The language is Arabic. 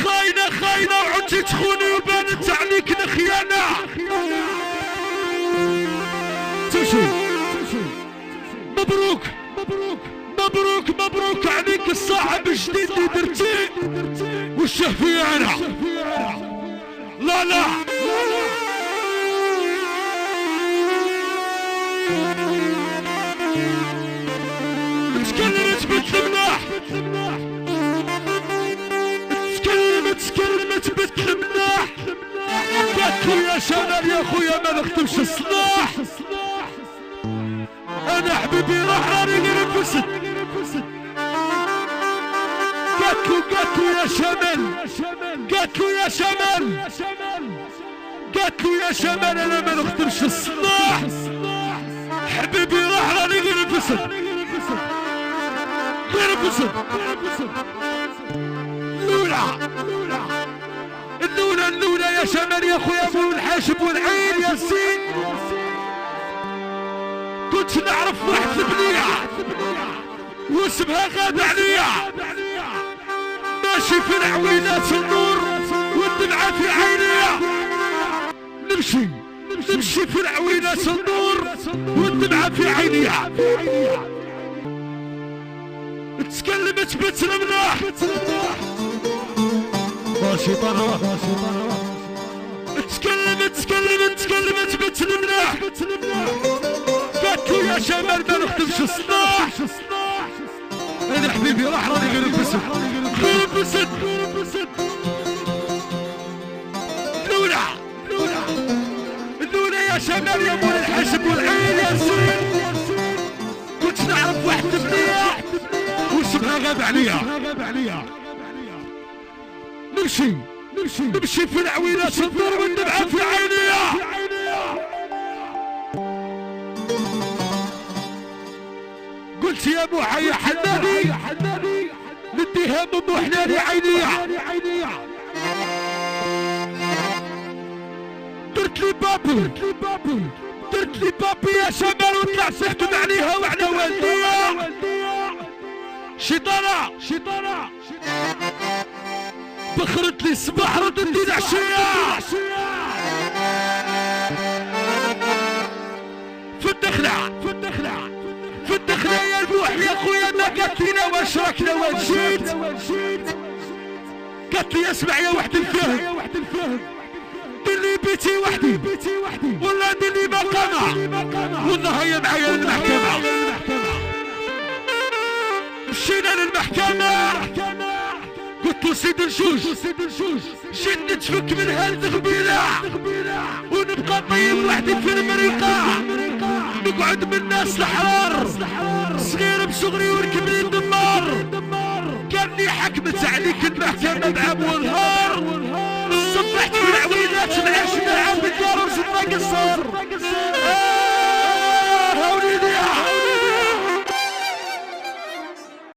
خاينة خاينة وعدتي تخوني وبانت عليك الخيانة. تمشي مبروك مبروك مبروك مبروك عليك الصاحب الجديد اللي درتي والشه فيا انا. لا لا تكلمت بنت الملاح، تكلمت بنت الملاح، قالت لي يا شمال يا خويا ما نخدمش الصلاح، انا حبيبي راح راني نفسد. قالت له يا شمال، قالت له يا شمال، قالت له يا شمال انا ما نخدمش الصلاح، حبيبي راح راني نفسد غير نفسد. اللولة يا شمال يا خويا مول الحاشب والعين يا سين. كنت نعرف واحد البنية واسمها غادة عليا، ماشي في العوينات النور والدمعة في عينيا. نمشي في العوينات النور والدمعة في عينيا. تكلمت بنت الملاح، شيطانة تكلمت بنت الملاح، قالت له يا شمال ما نخدمش الصلاح، انا حبيبي راح راني غير نفسد غير نفسد. اللولة يا شمال يا مول الحشب والعين يا سين. كنت نعرف واحد البنية واسمها غاب عليا. نمشي في العوينات النور والدمعة في عينيا. قلت يا موحى يا حناني نديها من حناني عينيا. درت لي بابي يا شمال وطلع سحتم عليها وعلى والديا. شيطانة بخرت لي الصباح ردت لي العشية. في الدخلة يا البوح يا خويا ما قالت لينا واش راكنا ونشيد. قالت لي اسمع يا وحد الفهم، دير لي بيتي وحدي ولا دير لي مقامة، والله هي معايا للمحكمة. مشينا للمحكمة قلت له سيد الجوج جيت نتفك من هاد الغبيلة ونبقى طيب وحدي في المريقة، نقعد من الناس الحرار صغير بصغري وركبني الدمار. قال لي حكمت عليك المحكمة بعام ونهار، صبحت في العوينات مع جماعة بالدار وزدنا قصار.